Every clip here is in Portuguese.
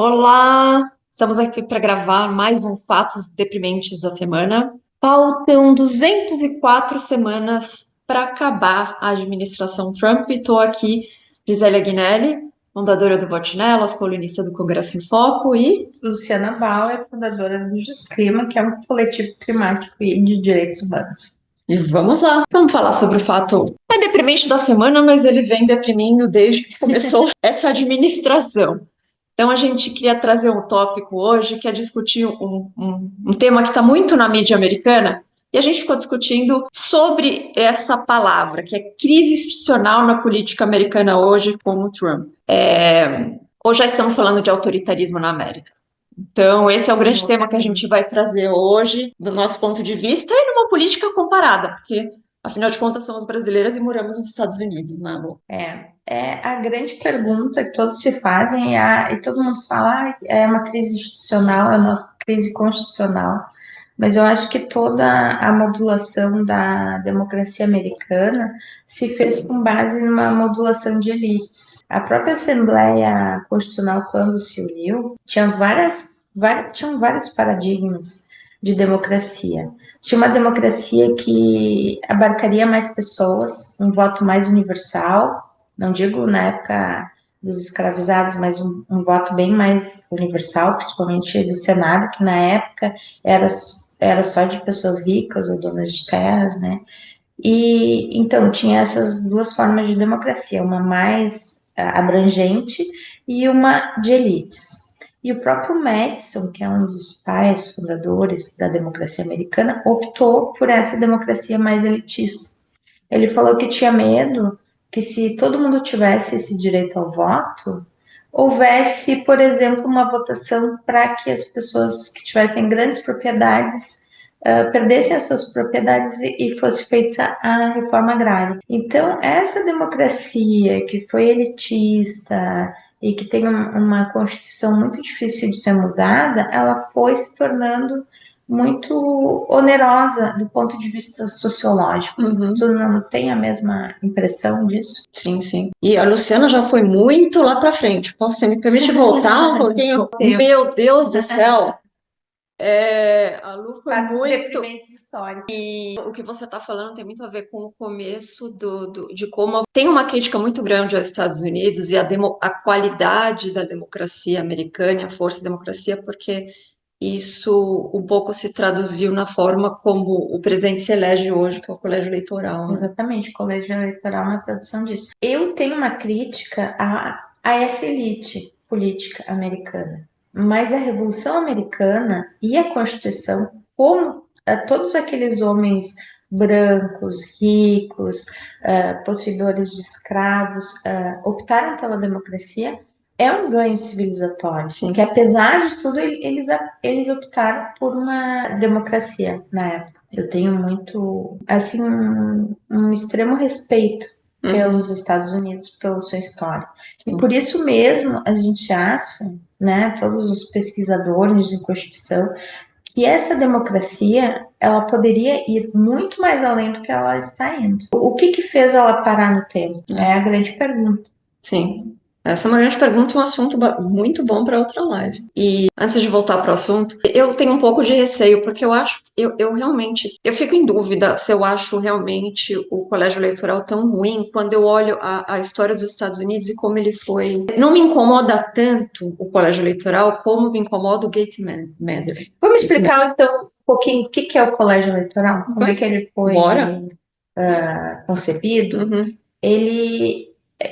Olá, estamos aqui para gravar mais um Fatos Deprimentes da semana. Faltam 204 semanas para acabar a administração Trump e estou aqui, Gisele Aguinelli, fundadora do Vote Nelas, colunista do Congresso em Foco e Luciana Bauer, fundadora do Jusclima, que é um coletivo climático e de direitos humanos. vamos lá. Vamos falar sobre o fato é deprimente da semana, mas ele vem deprimindo desde que começou essa administração. Então, a gente queria trazer um tópico hoje que é discutir um tema que está muito na mídia americana, e a gente ficou discutindo sobre essa palavra, que é crise institucional na política americana hoje com o Trump. Ou já estamos falando de autoritarismo na América. Então, esse é o grande tema que a gente vai trazer hoje, do nosso ponto de vista, e numa política comparada, porque, afinal de contas, somos brasileiras e moramos nos Estados Unidos, né, Lu? É a grande pergunta que todos se fazem, e todo mundo fala, é uma crise institucional, é uma crise constitucional, mas eu acho que toda a modulação da democracia americana se fez com base numa modulação de elites. A própria Assembleia Constitucional, quando se uniu, tinham vários paradigmas de democracia. Tinha uma democracia que abarcaria mais pessoas, um voto mais universal, não digo na época dos escravizados, mas um voto bem mais universal, principalmente do Senado, que na época era só de pessoas ricas ou donas de terras, né? E então tinha essas duas formas de democracia, uma mais abrangente e uma de elites. E o próprio Madison, que é um dos pais fundadores da democracia americana, optou por essa democracia mais elitista. Ele falou que tinha medo que, se todo mundo tivesse esse direito ao voto, houvesse, por exemplo, uma votação para que as pessoas que tivessem grandes propriedades perdessem as suas propriedades e fosse feita a reforma agrária. Então, essa democracia que foi elitista e que tem uma constituição muito difícil de ser mudada, ela foi se tornando muito onerosa do ponto de vista sociológico. Uhum. Tu não tem a mesma impressão disso? Sim, sim. E a Luciana já foi muito lá para frente. Você me permite voltar um pouquinho? Meu Deus do céu! A Lu foi Fatos muito. deprimentes históricos. O que você está falando tem muito a ver com o começo de como tem uma crítica muito grande aos Estados Unidos e a qualidade da democracia americana, a força da democracia, porque isso um pouco se traduziu na forma como o presidente se elege hoje, que é o colégio eleitoral, né? Exatamente, o colégio eleitoral é uma tradução disso. Eu tenho uma crítica a essa elite política americana, mas a Revolução Americana e a Constituição, como todos aqueles homens brancos, ricos, possuidores de escravos, optaram pela democracia, é um ganho civilizatório. Sim. Que apesar de tudo, eles optaram por uma democracia na época. Eu tenho muito, assim, um extremo respeito pelos Estados Unidos, pela sua história. Sim. E por isso mesmo a gente acha, né, todos os pesquisadores de Constituição, que essa democracia ela poderia ir muito mais além do que ela está indo. O que fez ela parar no tempo? É a grande pergunta. Sim. Essa é uma grande pergunta, um assunto muito bom para outra live. E antes de voltar para o assunto, eu tenho um pouco de receio, porque eu acho, eu realmente, eu fico em dúvida se eu acho realmente o colégio eleitoral tão ruim quando eu olho a história dos Estados Unidos e como ele foi. Não me incomoda tanto o colégio eleitoral como me incomoda o Gate Matter. Vamos explicar então um pouquinho o que é o colégio eleitoral? Como é que ele foi concebido?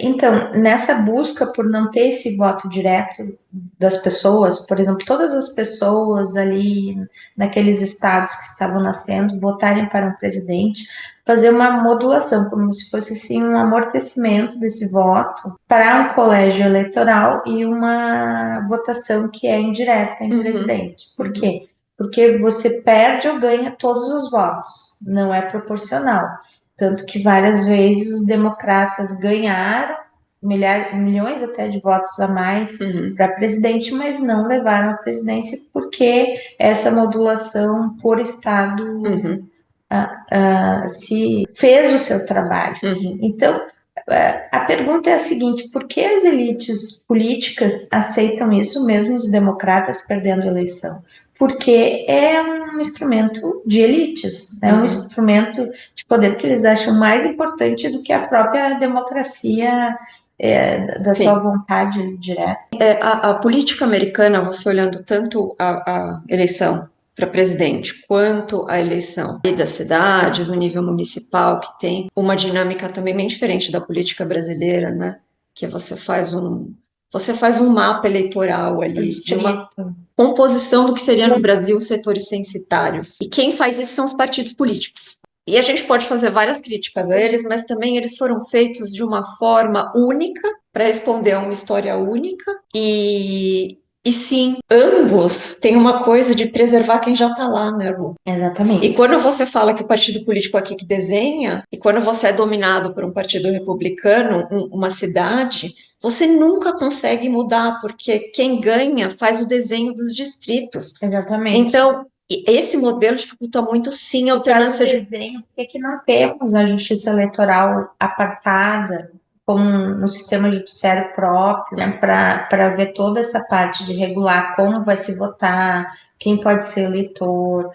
Então, nessa busca por não ter esse voto direto das pessoas, por exemplo, todas as pessoas ali naqueles estados que estavam nascendo votarem para um presidente, fazer uma modulação, como se fosse assim um amortecimento desse voto para um colégio eleitoral e uma votação que é indireta em presidente. Por quê? Porque você perde ou ganha todos os votos, não é proporcional. Tanto que várias vezes os democratas ganharam milhões até de votos a mais para presidente, mas não levaram a presidência porque essa modulação por estado se fez o seu trabalho. Então, A pergunta é a seguinte: por que as elites políticas aceitam isso, mesmo os democratas perdendo a eleição? Porque é um instrumento de elites, é um instrumento de poder que eles acham mais importante do que a própria democracia, da sua vontade direta. A política americana, você olhando tanto a eleição para presidente, quanto a eleição das cidades, o nível municipal, que tem uma dinâmica também bem diferente da política brasileira, né? Que você faz um mapa eleitoral ali, de uma composição do que seria no Brasil os setores censitários. E quem faz isso são os partidos políticos. E a gente pode fazer várias críticas a eles, mas também eles foram feitos de uma forma única, para responder a uma história única, e sim, ambos têm uma coisa de preservar quem já está lá, né, Lu? Exatamente. E quando você fala que o partido político aqui que desenha, e quando você é dominado por um partido republicano, uma cidade, você nunca consegue mudar, porque quem ganha faz o desenho dos distritos. Exatamente. Então, esse modelo dificulta muito, sim, a alternância de desenho. Por que não temos a justiça eleitoral apartada, com um sistema judiciário próprio, né, para ver toda essa parte de regular como vai se votar, quem pode ser eleitor,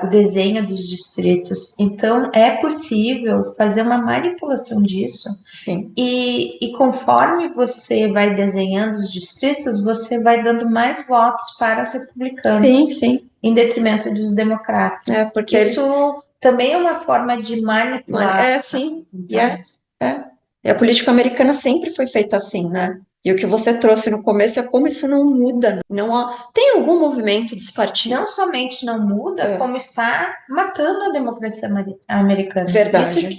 o desenho dos distritos. Então, é possível fazer uma manipulação disso. Sim. E conforme você vai desenhando os distritos, você vai dando mais votos para os republicanos. Sim, sim. Em detrimento dos democratas. Porque isso também é uma forma de manipular. Sim. E a política americana sempre foi feita assim, né? E o que você trouxe no começo é como isso não muda. Tem algum movimento dos partidos? Não somente não muda, como está matando a democracia americana. Verdade. Isso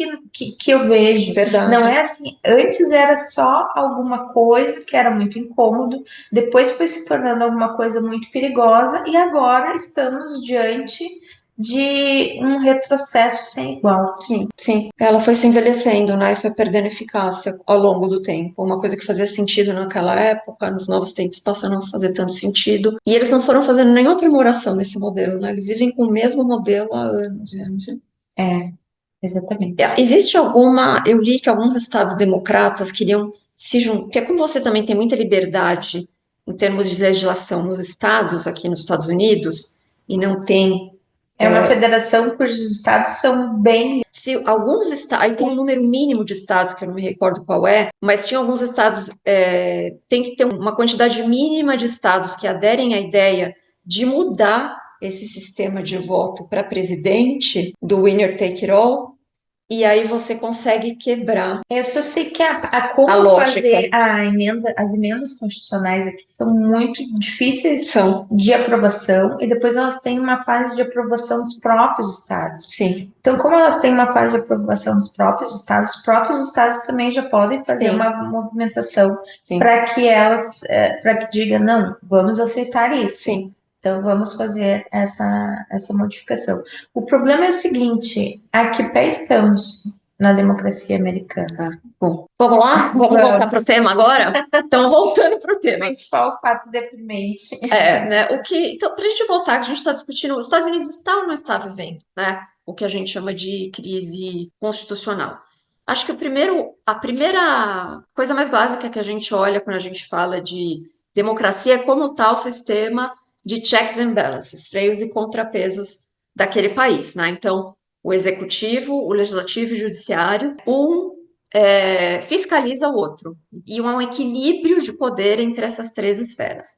que eu vejo. Verdade. Não é assim. Antes era só alguma coisa que era muito incômodo, depois foi se tornando alguma coisa muito perigosa, e agora estamos diante de um retrocesso sem igual. Sim, sim. Ela foi se envelhecendo, né? E foi perdendo eficácia ao longo do tempo. Uma coisa que fazia sentido naquela época, nos novos tempos passa a não fazer tanto sentido. E eles não foram fazendo nenhuma aprimoração nesse modelo, né? Eles vivem com o mesmo modelo há anos e anos. Exatamente. Existe eu li que alguns estados democratas queriam se juntar, porque como você também tem muita liberdade em termos de legislação nos estados, aqui nos Estados Unidos, e não tem É uma federação cujos estados são bem. Se alguns estados, aí tem um número mínimo de estados, que eu não me recordo qual é, mas tinha alguns estados, tem que ter uma quantidade mínima de estados que aderem à ideia de mudar esse sistema de voto para presidente, do winner take it all, e aí você consegue quebrar. Eu só sei que como fazer as emendas constitucionais aqui são muito difíceis de aprovação, e depois elas têm uma fase de aprovação dos próprios estados. Sim. Então, como elas têm uma fase de aprovação dos próprios estados também já podem fazer uma movimentação para que elas, para que diga, não, vamos aceitar isso. Sim. Então, vamos fazer essa modificação. O problema é o seguinte: a que pé estamos na democracia americana? Bom, vamos lá? Vamos voltar para o tema agora? Então, voltando para o tema. Principal fato deprimente. Né? Então, para a gente voltar, que a gente está discutindo, os Estados Unidos está ou não está vivendo, né? O que a gente chama de crise constitucional. Acho que a primeira coisa mais básica que a gente olha quando a gente fala de democracia é como está o sistema de checks and balances, freios e contrapesos daquele país, né? Então, o executivo, o legislativo e o judiciário, fiscaliza o outro, e um equilíbrio de poder entre essas três esferas.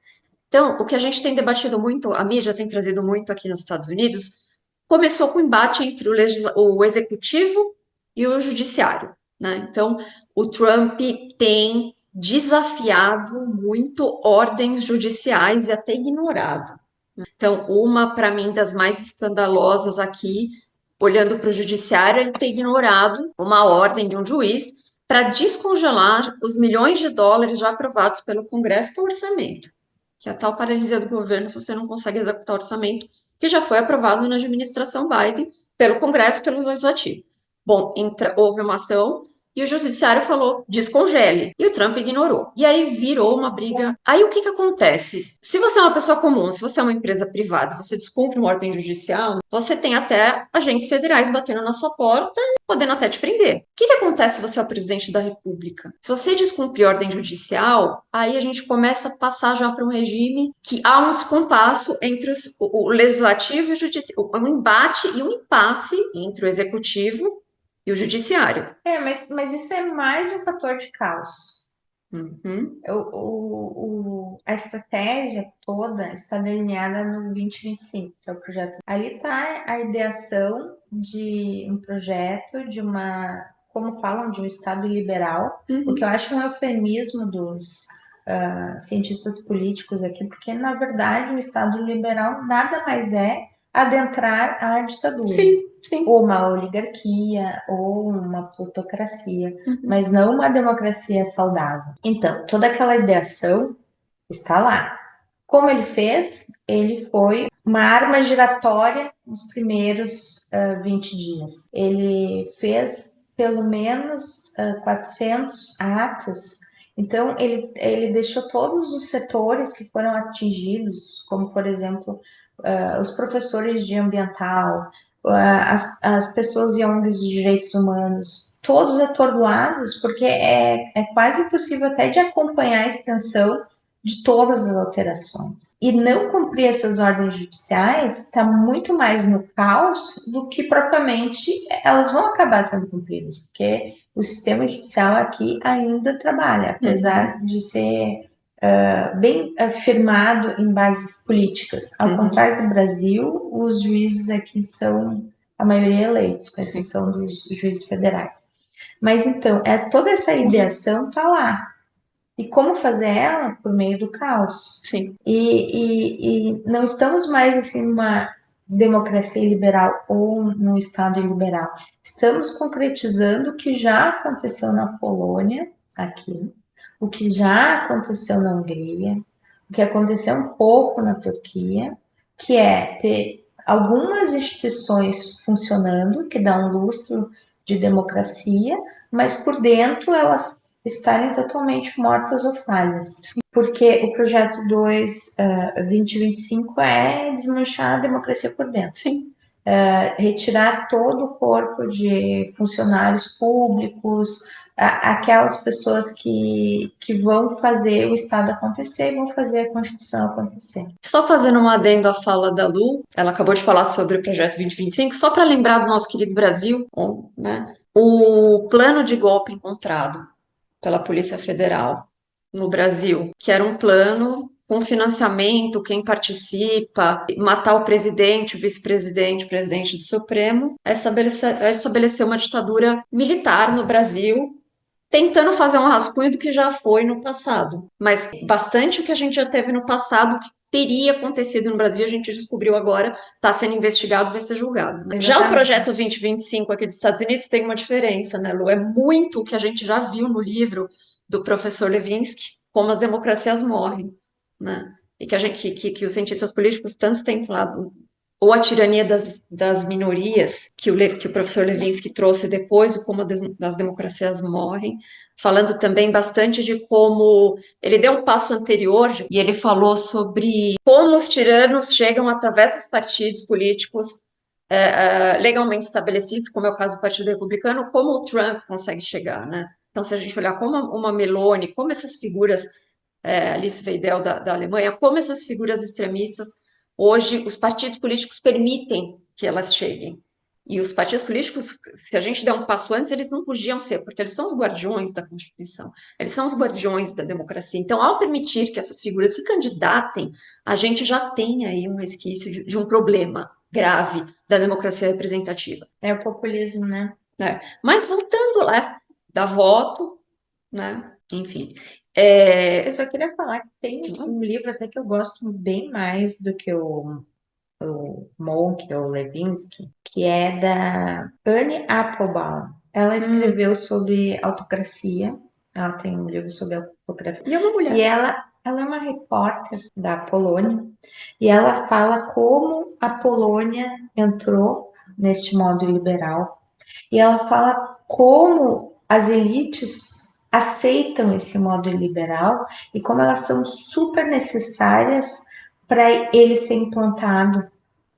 Então, o que a gente tem debatido muito, a mídia tem trazido muito aqui nos Estados Unidos, começou com o embate entre o executivo e o judiciário, né? Então, o Trump tem desafiado muito ordens judiciais e até ignorado. Então, uma, para mim, das mais escandalosas aqui, olhando para o judiciário, ele tem ignorado uma ordem de um juiz para descongelar os milhões de dólares já aprovados pelo Congresso para o orçamento, que é a tal paralisia do governo se você não consegue executar o orçamento, que já foi aprovado na administração Biden pelo Congresso e pelo Legislativo. Bom, houve uma ação E o judiciário falou, descongele. E o Trump ignorou. E aí virou uma briga. Aí o que que acontece? Se você é uma pessoa comum, se você é uma empresa privada, você descumpre uma ordem judicial, você tem até agentes federais batendo na sua porta e podendo até te prender. O que que acontece se você é o presidente da República? Se você descumprir ordem judicial, aí a gente começa a passar já para um regime que há um descompasso entre o legislativo e o judiciário, um embate e um impasse entre o executivo e o judiciário. Mas isso é mais um fator de caos. Uhum. A estratégia toda está delineada no 2025, que é o projeto. Ali está a ideação de um projeto, de uma, como falam, de um Estado liberal, o que eu acho um eufemismo dos cientistas políticos aqui, porque na verdade o Estado liberal nada mais é adentrar a ditadura. Sim, sim. Ou uma oligarquia, ou uma plutocracia, mas não uma democracia saudável. Então, toda aquela ideação está lá. Como ele fez? Ele foi uma arma giratória nos primeiros 20 dias. Ele fez pelo menos 400 atos. Então, ele deixou todos os setores que foram atingidos, como, por exemplo, os professores de ambiental, as pessoas e ONGs de direitos humanos, todos atordoados, porque é quase impossível até de acompanhar a extensão de todas as alterações. E não cumprir essas ordens judiciais está muito mais no caos do que propriamente elas vão acabar sendo cumpridas, porque o sistema judicial aqui ainda trabalha, apesar de ser bem firmado em bases políticas. Ao contrário do Brasil, os juízes aqui são a maioria eleitos, com exceção dos juízes federais. Mas então, toda essa ideação está lá. E como fazer ela? Por meio do caos. Sim. E não estamos mais assim numa democracia liberal ou num Estado liberal. Estamos concretizando o que já aconteceu na Polônia, aqui, o que já aconteceu na Hungria, o que aconteceu um pouco na Turquia, que é ter algumas instituições funcionando, que dá um lustro de democracia, mas por dentro elas estarem totalmente mortas ou falhas. Porque o projeto 2025 é desmanchar a democracia por dentro. Sim. Retirar todo o corpo de funcionários públicos, aquelas pessoas que vão fazer o Estado acontecer e vão fazer a Constituição acontecer. Só fazendo um adendo à fala da Lu, ela acabou de falar sobre o projeto 2025, só para lembrar do nosso querido Brasil, né? O plano de golpe encontrado pela Polícia Federal no Brasil, que era um plano com financiamento, quem participa, matar o presidente, o vice-presidente, o presidente do Supremo, estabelecer uma ditadura militar no Brasil, tentando fazer um rascunho do que já foi no passado. Mas bastante o que a gente já teve no passado, que teria acontecido no Brasil, a gente descobriu agora, está sendo investigado, vai ser julgado. Né? Já o projeto 2025 aqui dos Estados Unidos tem uma diferença, né, Lu? É muito o que a gente já viu no livro do professor Levinsky, como as democracias morrem, né? E que que os cientistas políticos tanto têm falado, ou a tirania das minorias, que o professor Levinsky trouxe depois, o como as democracias morrem, falando também bastante de como ele deu um passo anterior e ele falou sobre como os tiranos chegam através dos partidos políticos legalmente estabelecidos, como é o caso do Partido Republicano, como o Trump consegue chegar, né? Então, se a gente olhar como uma Meloni, como essas figuras, Alice Weidel da Alemanha, como essas figuras extremistas, hoje os partidos políticos permitem que elas cheguem. E os partidos políticos, se a gente der um passo antes, eles não podiam ser, porque eles são os guardiões da Constituição, eles são os guardiões da democracia. Então, ao permitir que essas figuras se candidatem, a gente já tem aí um resquício de um problema grave da democracia representativa. É o populismo, né? Mas voltando lá, da voto, né? Enfim. Eu só queria falar que tem um livro até que eu gosto bem mais do que o Monk ou Levinsky, que é da Anne Applebaum. Ela escreveu sobre autocracia. Ela tem um livro sobre autocracia. E é uma mulher. E ela é uma repórter da Polônia. E ela fala como a Polônia entrou neste modo liberal. E ela fala como as elites aceitam esse modo liberal e como elas são super necessárias para ele ser implantado,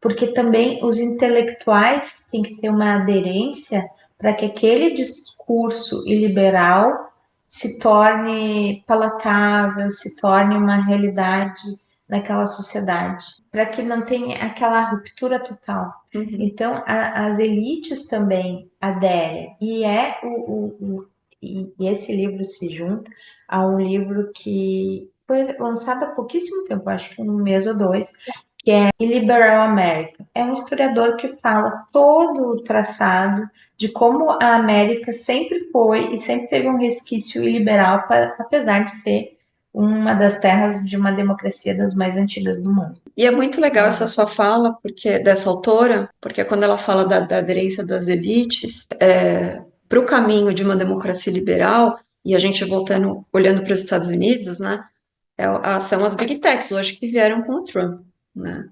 porque também os intelectuais têm que ter uma aderência para que aquele discurso iliberal se torne palatável, se torne uma realidade naquela sociedade, para que não tenha aquela ruptura total. Então, as elites também aderem, e esse livro se junta a um livro que foi lançado há pouquíssimo tempo, acho que um mês ou dois, que é Illiberal America. É um historiador que fala todo o traçado de como a América sempre foi e sempre teve um resquício iliberal, apesar de ser uma das terras de uma democracia das mais antigas do mundo. E é muito legal essa sua fala, porque dessa autora, porque quando ela fala da aderência das elites para o caminho de uma democracia liberal, e a gente voltando, olhando para os Estados Unidos, né, são as Big Techs hoje que vieram com o Trump, né?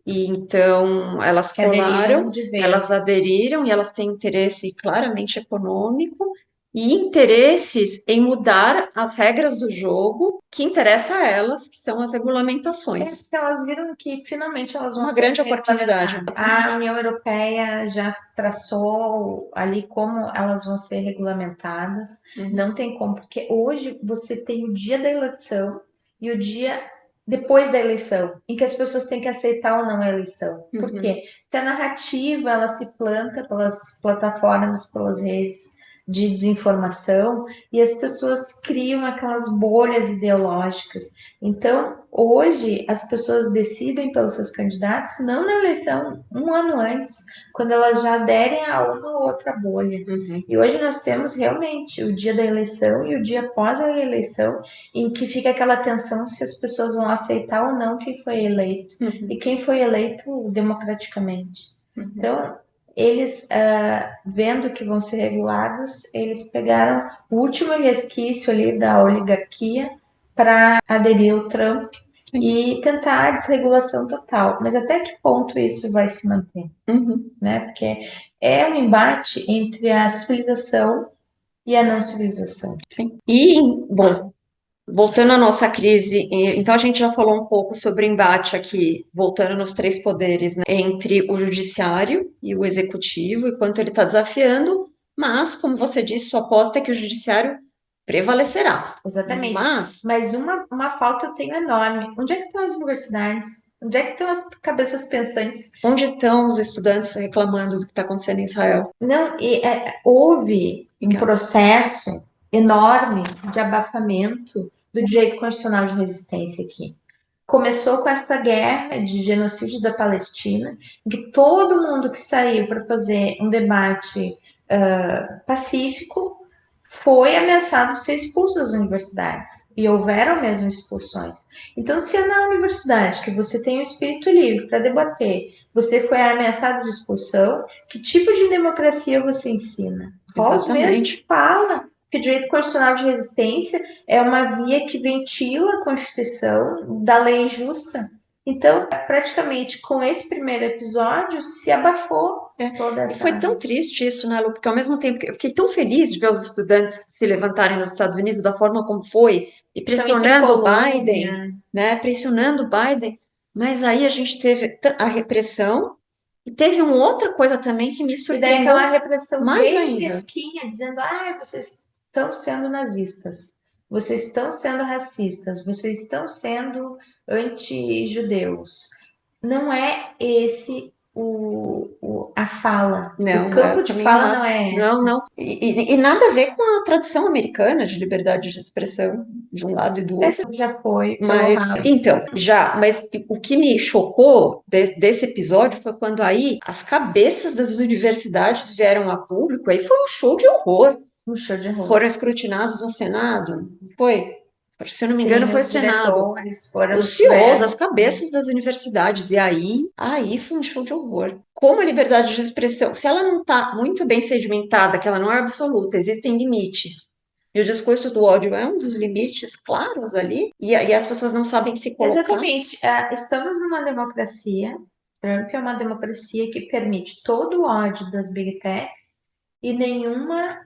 E então elas colaram, elas aderiram e elas têm interesse claramente econômico e interesses em mudar as regras do jogo que interessa a elas, que são as regulamentações. Porque elas viram que finalmente elas vão Uma ser grande oportunidade. A União Europeia já traçou ali como elas vão ser regulamentadas. Não tem como, porque hoje você tem o dia da eleição e o dia depois da eleição, em que as pessoas têm que aceitar ou não a eleição. Por quê? Porque a narrativa ela se planta pelas plataformas, pelas redes de desinformação e as pessoas criam aquelas bolhas ideológicas. Então, hoje, as pessoas decidem pelos seus candidatos não na eleição, um ano antes, quando elas já aderem a uma ou outra bolha. E hoje nós temos realmente o dia da eleição e o dia após a eleição, em que fica aquela tensão se as pessoas vão aceitar ou não quem foi eleito, e quem foi eleito democraticamente. Então, eles, vendo que vão ser regulados, eles pegaram o último resquício ali da oligarquia para aderir ao Trump e tentar a desregulação total. Mas até que ponto isso vai se manter? Né? Porque é um embate entre a civilização e a não civilização. Sim. E, bom, voltando à nossa crise, então a gente já falou um pouco sobre o embate aqui, voltando nos três poderes, né, entre o judiciário e o executivo, e quanto ele está desafiando, mas, como você disse, sua aposta é que o judiciário prevalecerá. Exatamente. Mas uma falta eu tenho enorme. Onde é que estão as universidades? Onde é que estão as cabeças pensantes? Onde estão os estudantes reclamando do que está acontecendo em Israel? Não, houve um processo enorme de abafamento do direito constitucional de resistência aqui. Começou com essa guerra de genocídio da Palestina, em que todo mundo que saiu para fazer um debate pacífico foi ameaçado de ser expulso das universidades. E houveram mesmo expulsões. Então, se é na universidade que você tem o espírito livre para debater, você foi ameaçado de expulsão, que tipo de democracia você ensina? Rawls mesmo fala que o direito constitucional de resistência é uma via que ventila a Constituição da lei injusta. Então, praticamente, com esse primeiro episódio, se abafou toda essa... E foi tão triste isso, né, Lu? Porque ao mesmo tempo que eu fiquei tão feliz de ver os estudantes se levantarem nos Estados Unidos da forma como foi, e pressionando o Biden, né, pressionando o Biden, mas aí a gente teve a repressão, e teve uma outra coisa também que me surpreendeu mais ainda. E daí aquela repressão bem mesquinha, dizendo, vocês estão sendo nazistas, vocês estão sendo racistas, vocês estão sendo anti-judeus. Não é esse a fala. Não, o campo de fala não é esse. Não. E nada a ver com a tradição americana de liberdade de expressão, de um lado e do outro. Essa já foi. Mas, então, mas o que me chocou desse episódio foi quando aí as cabeças das universidades vieram a público, aí foi um show de horror. Foram escrutinados no Senado, foi? Se eu não me engano, foi o Senado. Os CEOs, as cabeças das universidades. E aí foi um show de horror. Como a liberdade de expressão, se ela não está muito bem sedimentada, que ela não é absoluta, existem limites. E o discurso do ódio é um dos limites claros ali, e as pessoas não sabem se colocar. Exatamente. Estamos numa democracia. Trump é uma democracia que permite todo o ódio das Big Techs e nenhuma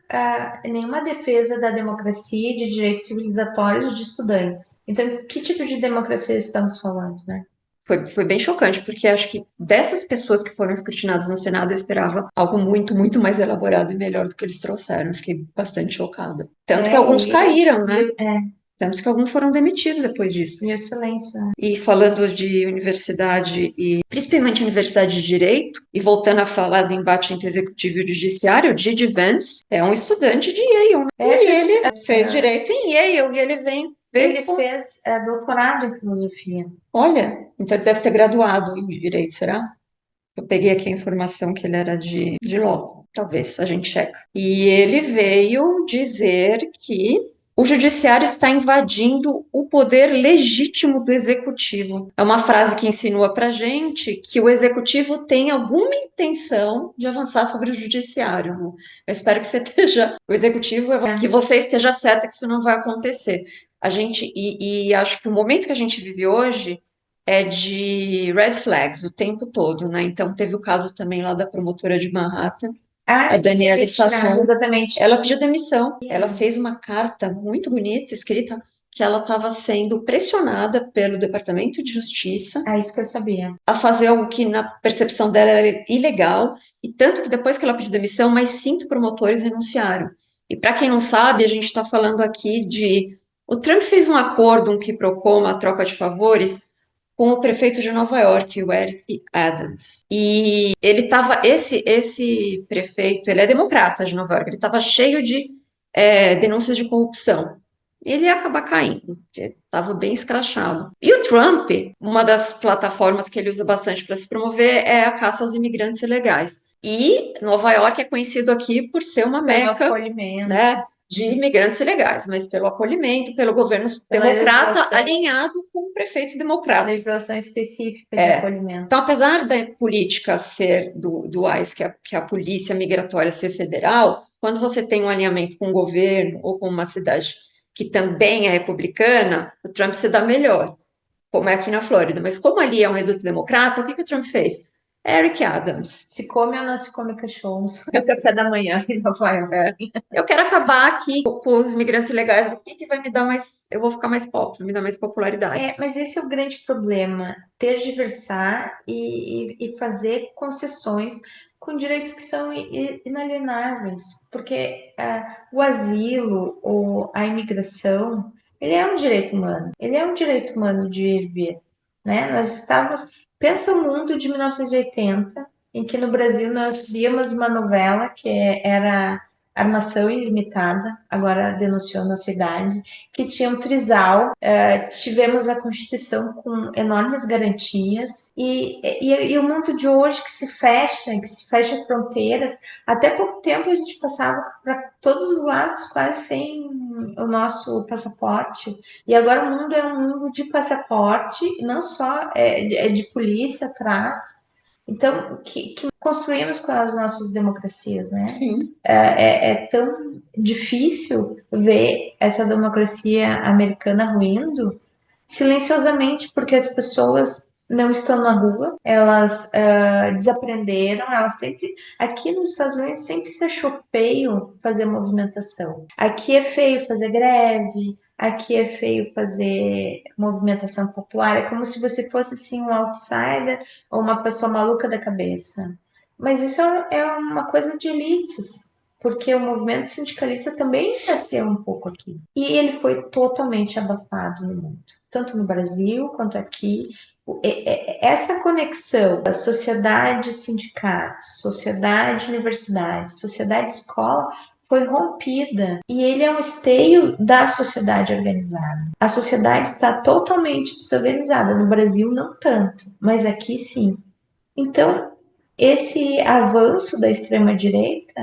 defesa da democracia e de direitos civilizatórios de estudantes. Então, que tipo de democracia estamos falando, né? Foi bem chocante, porque acho que dessas pessoas que foram escrutinadas no Senado, eu esperava algo muito, muito mais elaborado e melhor do que eles trouxeram. Eu fiquei bastante chocada. Tanto que alguns caíram, né? Tanto que alguns foram demitidos depois disso. E o silêncio, né? E falando de universidade e principalmente universidade de direito, e voltando a falar do embate entre executivo e judiciário, o J.D. Vance é um estudante de Yale, né? E ele fez direito em Yale e ele Ele fez doutorado em filosofia. Olha, então ele deve ter graduado em direito, será? Eu peguei aqui a informação que ele era de Law. Talvez, a gente checa. E ele veio dizer que o judiciário está invadindo o poder legítimo do executivo. É uma frase que insinua pra gente que o executivo tem alguma intenção de avançar sobre o judiciário. Eu espero que você esteja, o executivo, que você esteja certa que isso não vai acontecer. E acho que o momento que a gente vive hoje é de red flags o tempo todo, né? Então teve o caso também lá da promotora de Manhattan, a Danielle Sasson. Exatamente. Ela pediu demissão. Ela fez uma carta muito bonita, escrita, que ela estava sendo pressionada pelo Departamento de Justiça Isso que eu sabia. a fazer algo que na percepção dela era ilegal, e tanto que depois que ela pediu demissão, mais 5 promotores renunciaram. E para quem não sabe, a gente está falando aqui de o Trump fez um acordo, um quiprocó, uma troca de favores com o prefeito de Nova York, o Eric Adams. E ele estava, esse prefeito, ele é democrata de Nova York, ele estava cheio de denúncias de corrupção. Ele ia acabar caindo, porque estava bem escrachado. E o Trump, uma das plataformas que ele usa bastante para se promover é a caça aos imigrantes ilegais. E Nova York é conhecido aqui por ser uma meca, né, de imigrantes ilegais, mas pelo acolhimento, pelo governo democrata alinhado com o prefeito democrata. Legislação específica de acolhimento. Então, apesar da política ser do ICE, que a polícia migratória ser federal, quando você tem um alinhamento com o governo ou com uma cidade que também é republicana, o Trump se dá melhor, como é aqui na Flórida. Mas como ali é um reduto democrata, o que o Trump fez? Eric Adams. Se come ou não se come cachorros? É o café da manhã em Nova York. Eu quero acabar aqui com os imigrantes ilegais aqui, que vai me dar mais... Eu vou ficar mais pop, vai me dar mais popularidade. Mas esse é o grande problema, tergiversar e fazer concessões com direitos que são inalienáveis, porque o asilo ou a imigração, ele é um direito humano, ele é um direito humano de ir e vir, né? Pensa o mundo de 1980, em que no Brasil nós víamos uma novela que era Armação Ilimitada, agora denunciou na cidade, que tinha um trisal, tivemos a Constituição com enormes garantias, e o mundo de hoje que se fecha fronteiras. Até pouco tempo a gente passava para todos os lados quase sem o nosso passaporte, e agora o mundo é um mundo de passaporte, não só de polícia atrás. Então, que construímos com as nossas democracias, né? Sim. É tão difícil ver essa democracia americana ruindo silenciosamente, porque as pessoas não estão na rua, elas desaprenderam, elas sempre, aqui nos Estados Unidos sempre se achou feio fazer movimentação. Aqui é feio fazer greve, aqui é feio fazer movimentação popular, é como se você fosse assim um outsider ou uma pessoa maluca da cabeça. Mas isso é uma coisa de elites, porque o movimento sindicalista também nasceu um pouco aqui. E ele foi totalmente abafado no mundo, tanto no Brasil quanto aqui. Essa conexão da sociedade sindicatos, sociedade universidade, sociedade escola foi rompida, e ele é um esteio da sociedade organizada. A sociedade está totalmente desorganizada, no Brasil não tanto, mas aqui sim. Então, esse avanço da extrema-direita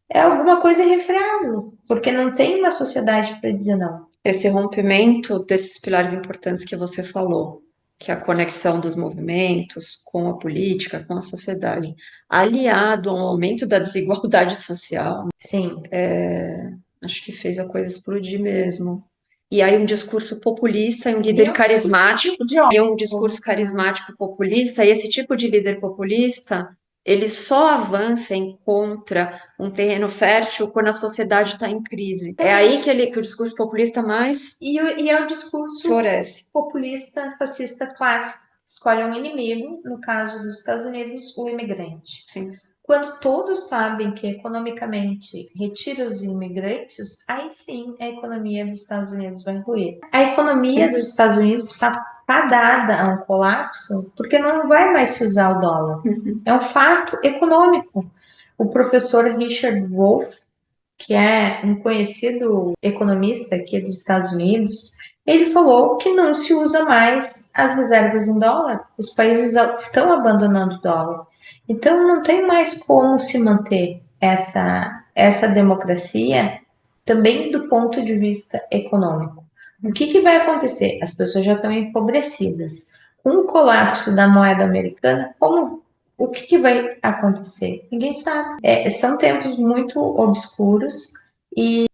é alguma coisa irrefreável, porque não tem uma sociedade para dizer não. Esse rompimento desses pilares importantes que você falou, que é a conexão dos movimentos com a política, com a sociedade, aliado a um aumento da desigualdade social, Sim. acho que fez a coisa explodir mesmo. E aí um discurso populista e um líder carismático, e um discurso carismático populista, e esse tipo de líder populista ele só avança, encontra um terreno fértil quando a sociedade está em crise. É aí que o discurso populista mais E é o discurso floresce. populista, fascista clássico. Escolhe um inimigo, no caso dos Estados Unidos, o imigrante. Sim. Quando todos sabem que economicamente retira os imigrantes, aí sim a economia dos Estados Unidos vai ruir. A economia Sim. dos Estados Unidos está fadada a um colapso porque não vai mais se usar o dólar. É um fato econômico. O professor Richard Wolff, que é um conhecido economista aqui dos Estados Unidos, ele falou que não se usa mais as reservas em dólar. Os países estão abandonando o dólar. Então não tem mais como se manter essa democracia também do ponto de vista econômico. O que vai acontecer? As pessoas já estão empobrecidas. Com o colapso da moeda americana, o que vai acontecer? Ninguém sabe. São tempos muito obscuros e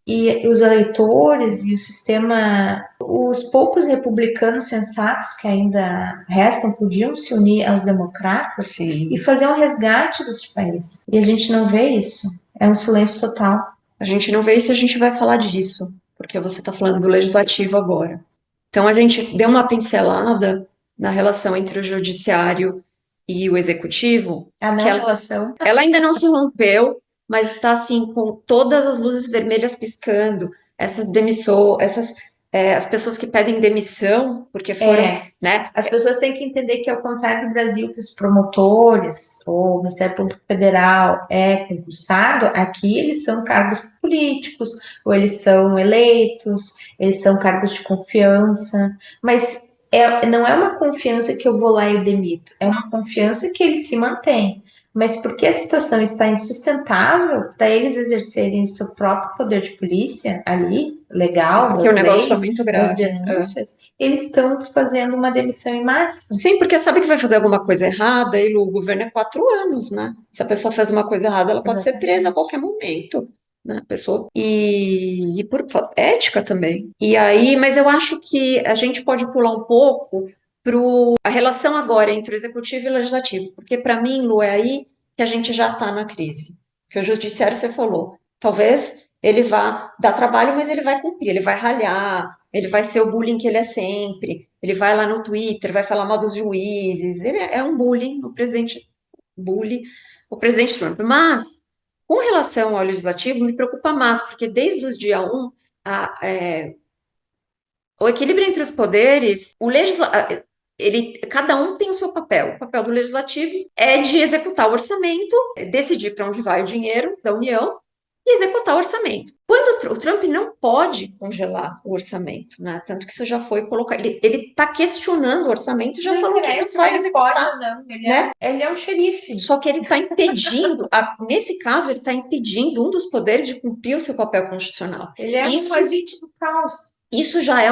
os eleitores e o sistema, os poucos republicanos sensatos que ainda restam, podiam se unir aos democratas Sim. e fazer um resgate deste país. E a gente não vê isso. É um silêncio total. A gente não vê isso, a gente vai falar disso, porque você está falando do legislativo agora. Então, a gente deu uma pincelada na relação entre o judiciário e o executivo, A não que relação. ela ainda não se rompeu, mas está assim com todas as luzes vermelhas piscando, essas demissões, as pessoas que pedem demissão porque foram, né? As pessoas têm que entender que, ao contrário do Brasil, que os promotores ou o Ministério Público Federal é concursado, aqui eles são cargos políticos, ou eles são eleitos, eles são cargos de confiança, mas não é uma confiança que eu vou lá e demito, é uma confiança que eles se mantêm. Mas porque a situação está insustentável para eles exercerem o seu próprio poder de polícia ali, legal, Porque o negócio está leis, muito das grave. denúncias, eles estão fazendo uma demissão em massa. Sim, porque sabe que vai fazer alguma coisa errada e o governo é 4 anos, né? Se a pessoa faz uma coisa errada, ela pode ser presa a qualquer momento, né? Pessoa e por ética também. E aí, mas eu acho que a gente pode pular um pouco para a relação agora entre o executivo e o legislativo, porque para mim, Lu, é aí que a gente já está na crise. Porque o judiciário, você falou, talvez ele vá dar trabalho, mas ele vai cumprir, ele vai ralhar, ele vai ser o bullying que ele é sempre, ele vai lá no Twitter, vai falar mal dos juízes, ele é um bullying, o presidente Trump. Mas, com relação ao legislativo, me preocupa mais, porque desde os dia 1, o equilíbrio entre os poderes, cada um tem o seu papel. O papel do legislativo é de executar o orçamento, decidir para onde vai o dinheiro da União e executar o orçamento. Quando o Trump não pode congelar o orçamento, né? Tanto que isso já foi colocado. Ele está questionando o orçamento e já falou que não vai executar. Pode, não. Né? Ele é um xerife. Só que ele está impedindo, nesse caso, ele está impedindo um dos poderes de cumprir o seu papel constitucional. Ele é um agente do caos. Isso já,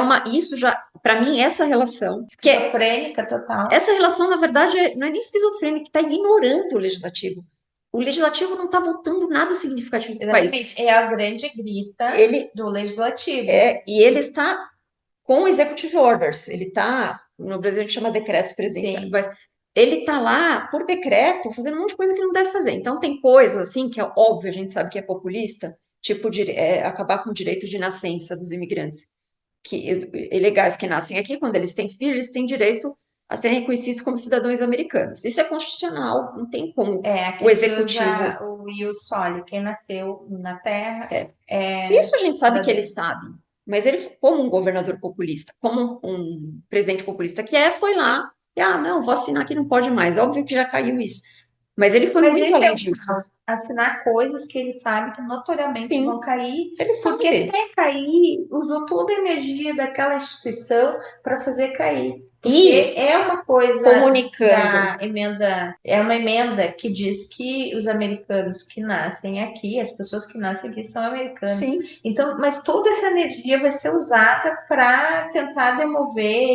para mim, essa relação. Esquizofrênica total. Essa relação, na verdade, não é nem esquizofrênica, que está ignorando o legislativo. O legislativo não está votando nada significativo para o país. Exatamente, é a grande grita do legislativo. E ele está com executive orders, ele está, no Brasil a gente chama decretos presidenciais, mas ele está lá, por decreto, fazendo um monte de coisa que não deve fazer. Então tem coisas assim, que é óbvio, a gente sabe que é populista, tipo acabar com o direito de nascença dos imigrantes, ilegais que nascem aqui, quando eles têm filhos, eles têm direito a serem reconhecidos como cidadãos americanos. Isso é constitucional, não tem como o executivo. O Ius Soli, quem nasceu na terra. Isso a gente sabe que eles sabem. Mas ele, como um governador populista, como um presidente populista que foi lá e, não, vou assinar que não pode mais. Óbvio que já caiu isso. Mas ele foi muito além disso. Assinar coisas que ele sabe que notoriamente vão cair, porque sabe. até cair, usou toda a energia daquela instituição para fazer cair. E é uma coisa comunicando. da emenda, é uma emenda que diz que os americanos que nascem aqui, as pessoas que nascem aqui são americanos. Sim. Então, mas toda essa energia vai ser usada para tentar demover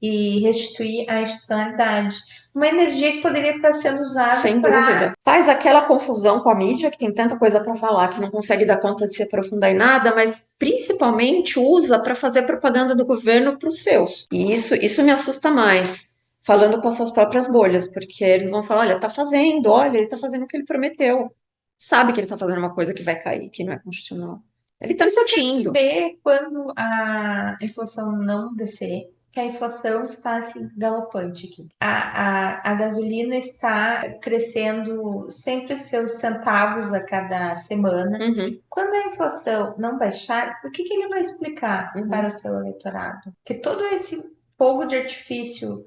e restituir a institucionalidade. Uma energia que poderia estar sendo usada sem dúvida. Faz aquela confusão com a mídia, que tem tanta coisa para falar, que não consegue dar conta de se aprofundar em nada, mas principalmente usa para fazer propaganda do governo para os seus. E isso me assusta mais. falando com as suas próprias bolhas, porque eles vão falar, olha, tá fazendo, olha, ele tá fazendo o que ele prometeu. Sabe que ele tá fazendo uma coisa que vai cair, que não é constitucional. Ele tá Então, só quer mentindo. saber quando a inflação não descer, que a inflação está assim, galopante aqui. A gasolina está crescendo sempre os seus centavos a cada semana. Uhum, Quando a inflação não baixar, o que ele vai explicar para o seu eleitorado? Que todo esse fogo de artifício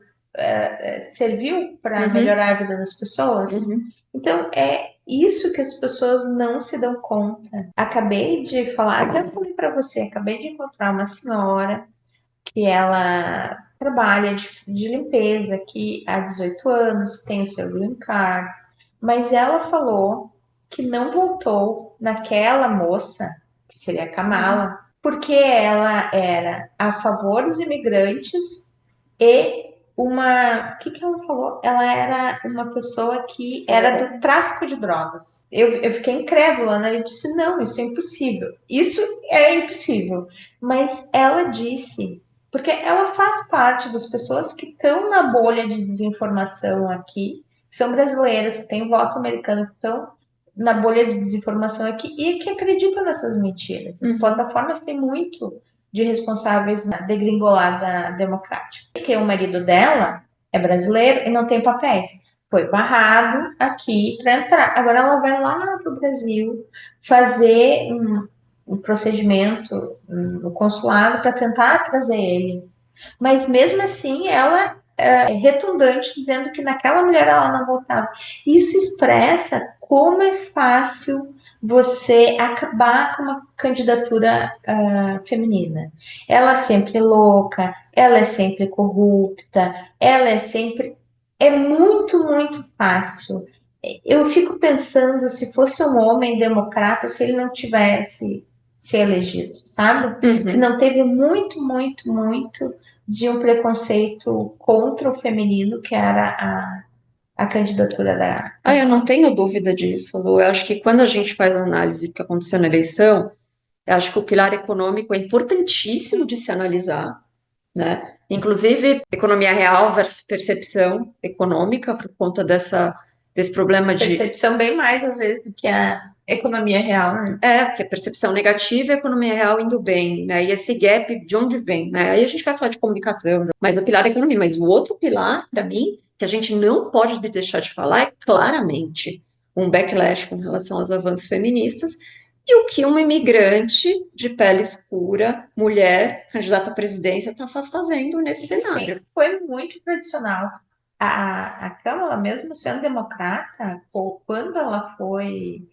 serviu para uhum, melhorar a vida das pessoas? uhum. Então, é isso que as pessoas não se dão conta. Acabei de falar, até eu falei para você, acabei de encontrar uma senhora que ela trabalha de limpeza aqui há 18 anos, tem o seu green card, mas ela falou que não voltou naquela moça, que seria a Kamala, porque ela era a favor dos imigrantes e o que ela falou? Ela era uma pessoa que era do tráfico de drogas. Eu fiquei incrédula, né? Eu disse, não, isso é impossível. Isso é impossível. Mas ela disse porque ela faz parte das pessoas que estão na bolha de desinformação aqui, que são brasileiras, que têm voto americano, que estão na bolha de desinformação aqui e que acreditam nessas mentiras. As plataformas têm muito de responsáveis na degringolada democrática. Porque o marido dela é brasileiro e não tem papéis. Foi barrado aqui para entrar. Agora ela vai lá para o Brasil fazer um procedimento no consulado para tentar trazer ele. Mas mesmo assim, ela é retundante dizendo que naquela mulher ela não voltava. Isso expressa como é fácil você acabar com uma candidatura feminina. Ela é sempre louca, ela é sempre corrupta, ela é sempre. É muito, muito fácil. Eu fico pensando se fosse um homem democrata, se ele não tivesse se elegido, sabe? Uhum. Se não teve muito, muito, muito de um preconceito contra o feminino, que era a candidatura da. Eu não tenho dúvida disso, Lu. Eu acho que quando a gente faz a análise do que aconteceu na eleição, eu acho que o pilar econômico é importantíssimo de se analisar, né? Inclusive, economia real versus percepção econômica, por conta desse problema de. Percepção bem mais, às vezes, do que a economia real, né? Que a percepção negativa e a economia real indo bem, né? E esse gap, de onde vem, né? Aí a gente vai falar de comunicação, mas o pilar é economia. Mas o outro pilar, para mim, que a gente não pode deixar de falar é claramente um backlash com relação aos avanços feministas e o que uma imigrante de pele escura, mulher, candidata à presidência, está fazendo nesse cenário. Sempre foi muito tradicional. A Câmara, mesmo sendo democrata, quando ela foi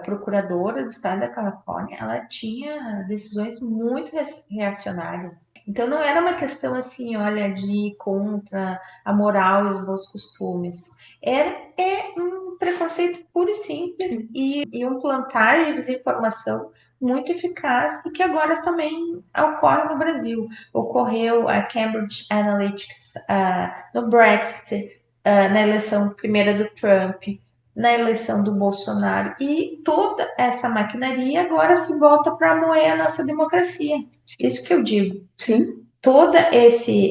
procuradora do estado da Califórnia, ela tinha decisões muito reacionárias. Então não era uma questão assim, olha, de ir contra a moral e os bons costumes. É um preconceito puro e simples e um plantar de desinformação muito eficaz e que agora também ocorre no Brasil. Ocorreu a Cambridge Analytics no Brexit, na eleição primeira do Trump, na eleição do Bolsonaro. E toda essa maquinaria agora se volta para moer a nossa democracia. Isso que eu digo. Sim.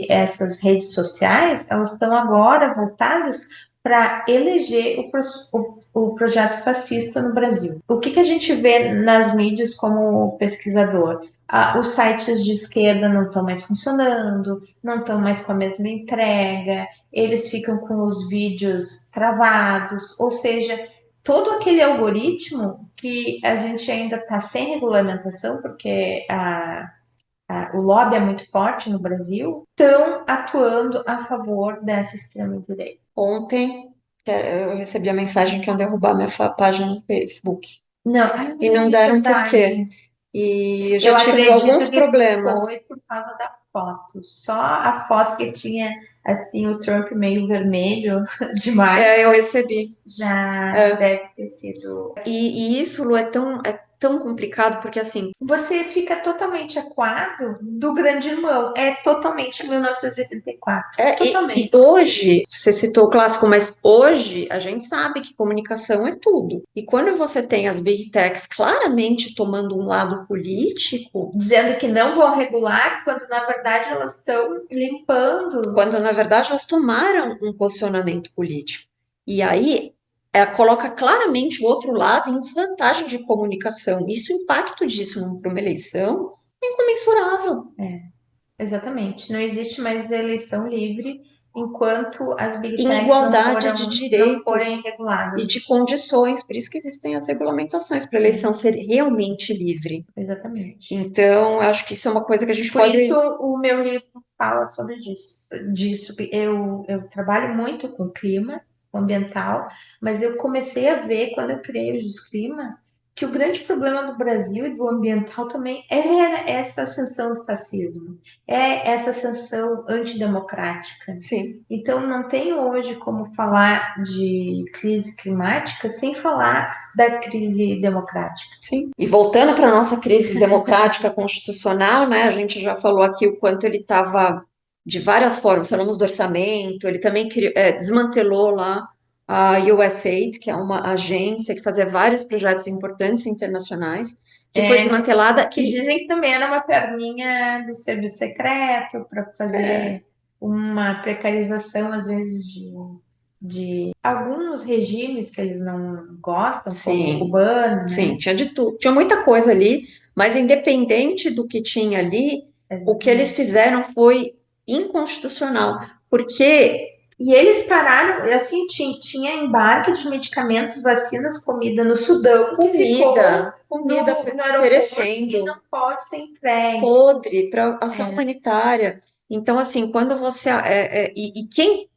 Essas redes sociais, elas estão agora voltadas para eleger o projeto fascista no Brasil. O que a gente vê nas mídias como pesquisador? Os sites de esquerda não estão mais funcionando, não estão mais com a mesma entrega, eles ficam com os vídeos travados, ou seja, todo aquele algoritmo que a gente ainda está sem regulamentação, porque o lobby é muito forte no Brasil, estão atuando a favor dessa extrema-direita. Ontem eu recebi a mensagem que iam derrubar minha página no Facebook. Não, E não deram por quê. E eu já tive alguns problemas. Foi por causa da foto. Só a foto que tinha assim o Trump meio vermelho demais. Eu recebi. Já deve ter sido. E isso, Lu, é tão tão complicado, porque assim, Você fica totalmente acuado do grande irmão. É totalmente 1984. e Totalmente. hoje, você citou o clássico, mas hoje a gente sabe que comunicação é tudo. E quando você tem as big techs claramente tomando um lado político, Dizendo que não vão regular, quando na verdade elas estão limpando. quando na verdade elas tomaram um posicionamento político. E aí ela coloca claramente o outro lado em desvantagem de comunicação. Isso, o impacto disso para uma eleição é incomensurável. Exatamente. Não existe mais eleição livre enquanto as big Em techs igualdade de não forem direitos e reguladas. de condições, por isso que existem as regulamentações para a eleição ser realmente livre. Exatamente. Então, eu acho que isso é uma coisa que a gente Por pode. isso o meu livro fala sobre disso. Eu trabalho muito com clima ambiental, mas eu comecei a ver, quando eu criei o Jus Clima, que o grande problema do Brasil e do ambiental também é essa ascensão do fascismo, é essa ascensão antidemocrática. Sim, Então, não tem hoje como falar de crise climática sem falar da crise democrática. sim. E voltando para a nossa crise democrática constitucional, né? A gente já falou aqui o quanto ele estava de várias formas, falamos do orçamento, ele também desmantelou lá a USAID, que é uma agência que fazia vários projetos importantes internacionais, que foi desmantelada Que dizem que também era uma perninha do serviço secreto para fazer uma precarização, às vezes, de alguns regimes que eles não gostam, como o sim, cubano, né? sim, tinha de tudo, tinha muita coisa ali, mas independente do que tinha ali, o que eles fizeram foi inconstitucional, porque E eles pararam, assim, tinha embarque de medicamentos, vacinas, comida no Sudão, que ficou comida no aeroporto e perecendo, não pode ser entregue. podre para ação humanitária. Então, assim, quando você e quem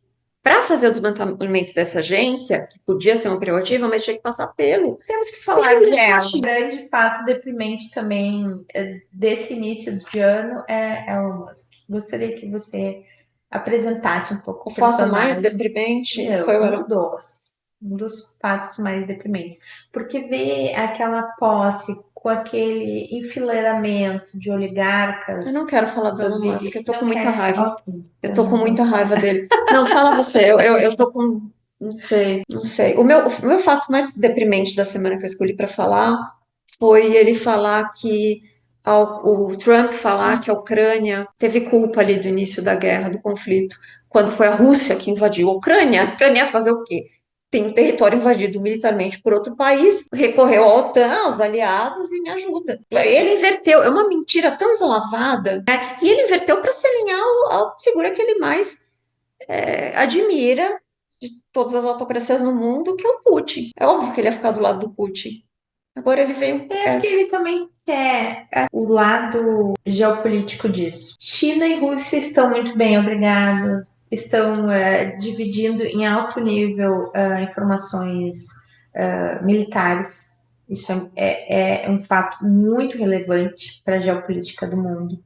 para fazer o desmantelamento dessa agência, que podia ser uma prerrogativa, mas tinha que passar Temos que falar pelo dela. Um legislativo. grande fato deprimente também desse início de ano é Elon Musk. Gostaria que você apresentasse um pouco O o fato mais personagem. deprimente Não, foi o um dos fatos mais deprimentes. Porque ver aquela posse com aquele enfileiramento de oligarcas. Eu não quero falar do Elon Musk, eu tô Não com muita quer? raiva. Ok, Eu então tô com não muita vamos raiva falar. dele. Não, fala você, eu tô com. Não sei, não sei. O meu fato mais deprimente da semana que eu escolhi para falar foi ele falar que. O Trump falar que a Ucrânia teve culpa ali do início da guerra, do conflito, quando foi a Rússia que invadiu a Ucrânia ia fazer o quê? Tem um território invadido militarmente por outro país, recorreu à OTAN, aos aliados e me ajuda. Ele inverteu, é uma mentira tão deslavada, né? E ele inverteu para se alinhar à figura que ele mais admira de todas as autocracias no mundo, que é o Putin. É óbvio que ele ia ficar do lado do Putin. Agora ele veio com Porque essa. ele também quer o lado geopolítico disso. China e Rússia estão muito bem, obrigado. Estão dividindo em alto nível informações militares. Isso é um fato muito relevante para a geopolítica do mundo.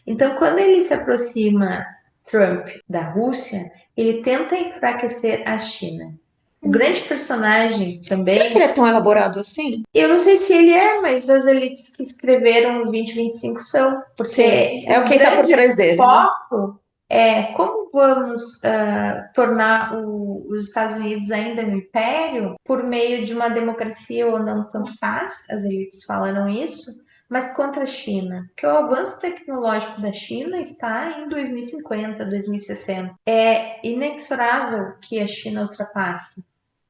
Então, quando ele se aproxima, Trump, da Rússia, ele tenta enfraquecer a China. O grande personagem também. Será que ele é tão elaborado assim? Eu não sei se ele é, mas as elites que escreveram o 2025 são, porque Sim, é o o quem tá por grande trás dele, né? foco é como vamos tornar os Estados Unidos ainda um império por meio de uma democracia ou não, tanto faz, as elites falaram isso, mas contra a China, que o avanço tecnológico da China está em 2050, 2060. É inexorável que a China ultrapasse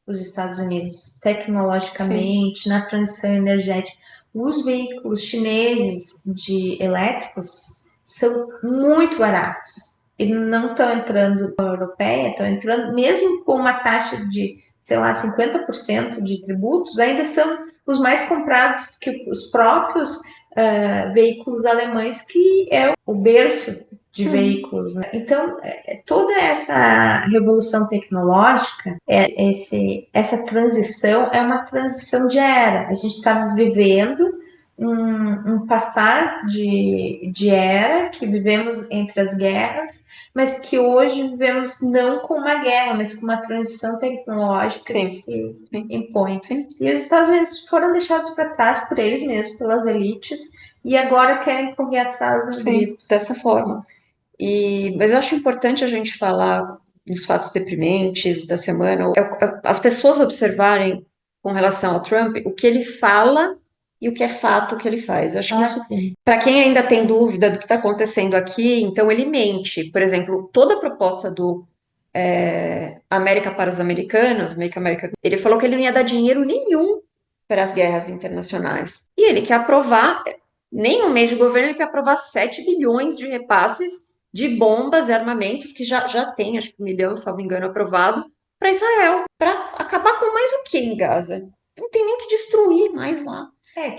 os Estados Unidos tecnologicamente, na transição energética. Os veículos chineses elétricos são muito baratos e não estão entrando na europeia, estão entrando, mesmo com uma taxa de, sei lá, 50% de tributos, ainda são os mais comprados que os próprios veículos alemães, que é o berço de veículos. Né? Então, toda essa revolução tecnológica, essa transição é uma transição de era. A gente está vivendo um passar de era que vivemos entre as guerras, mas que hoje vivemos não com uma guerra, mas com uma transição tecnológica Sim, que se sim, impõe. sim. E os Estados Unidos foram deixados para trás por eles mesmos, pelas elites, e agora querem correr atrás no Sim, grito. dessa forma. Mas eu acho importante a gente falar dos fatos deprimentes da semana, as pessoas observarem com relação ao Trump o que ele fala e o que é fato que ele faz. Eu acho que isso, Sim. para quem ainda tem dúvida do que está acontecendo aqui, então ele mente. Por exemplo, toda a proposta do América para os Americanos, Make America, ele falou que ele não ia dar dinheiro nenhum para as guerras internacionais. E ele quer aprovar, nem um mês de governo, ele quer aprovar 7 bilhões de repasses de bombas e armamentos, que já tem, acho que 1 milhão, salvo engano, aprovado, para Israel, para acabar com mais o que em Gaza? Não tem nem que destruir mais lá.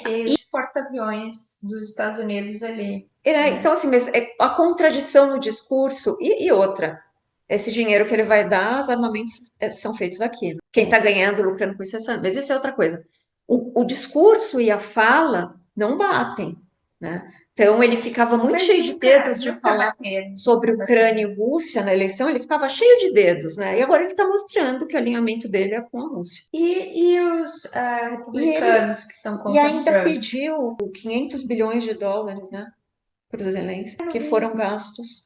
Que os porta-aviões dos Estados Unidos ali. Então, assim, mas a contradição no discurso e outra. Esse dinheiro que ele vai dar, os armamentos são feitos aqui, né? Quem está ganhando, lucrando com isso é Sam. Mas isso é outra coisa. O discurso e a fala não batem, né? Então ele ficava muito cheio de dedos de falar sobre Ucrânia e Rússia na eleição, ele ficava cheio de dedos, né? E agora ele está mostrando que o alinhamento dele é com a Rússia. E os E ele republicanos que são e contra ainda Trump? pediu 500 bilhões de dólares, né? Para os Zelensky, que foram gastos.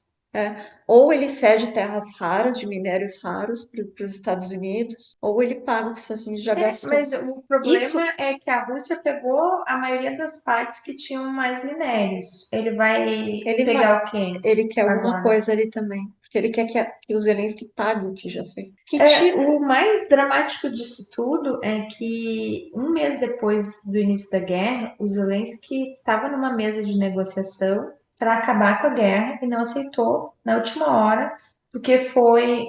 Ou ele cede terras raras, de minérios raros, para os Estados Unidos, ou ele paga o que os Estados Unidos já gastou. Mas o problema é que a Rússia pegou a maioria das partes que tinham mais minérios. Ele vai pegar o quê? Ele quer alguma agora? coisa ali também. Porque ele quer que o Zelensky pague o que já fez. O mais dramático disso tudo é que um mês depois do início da guerra, o Zelensky estava numa mesa de negociação para acabar com a guerra e não aceitou na última hora, porque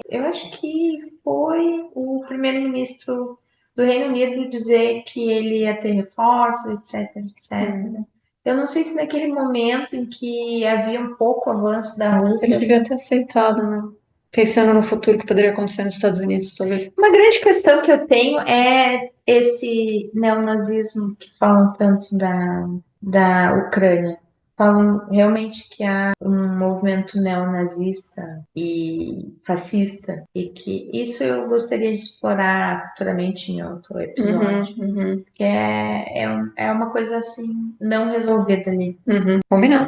eu acho que foi o primeiro-ministro do Reino Unido dizer que ele ia ter reforços, etc, etc. Eu não sei se naquele momento em que havia um pouco avanço da Rússia. Ele devia ter aceitado, né? Pensando no futuro que poderia acontecer nos Estados Unidos, talvez. Uma grande questão que eu tenho é esse neonazismo que falam tanto da Ucrânia. Falam realmente que há um movimento neonazista e fascista, e que isso eu gostaria de explorar futuramente em outro episódio, que é uma coisa assim, não resolvida ali. Combinado.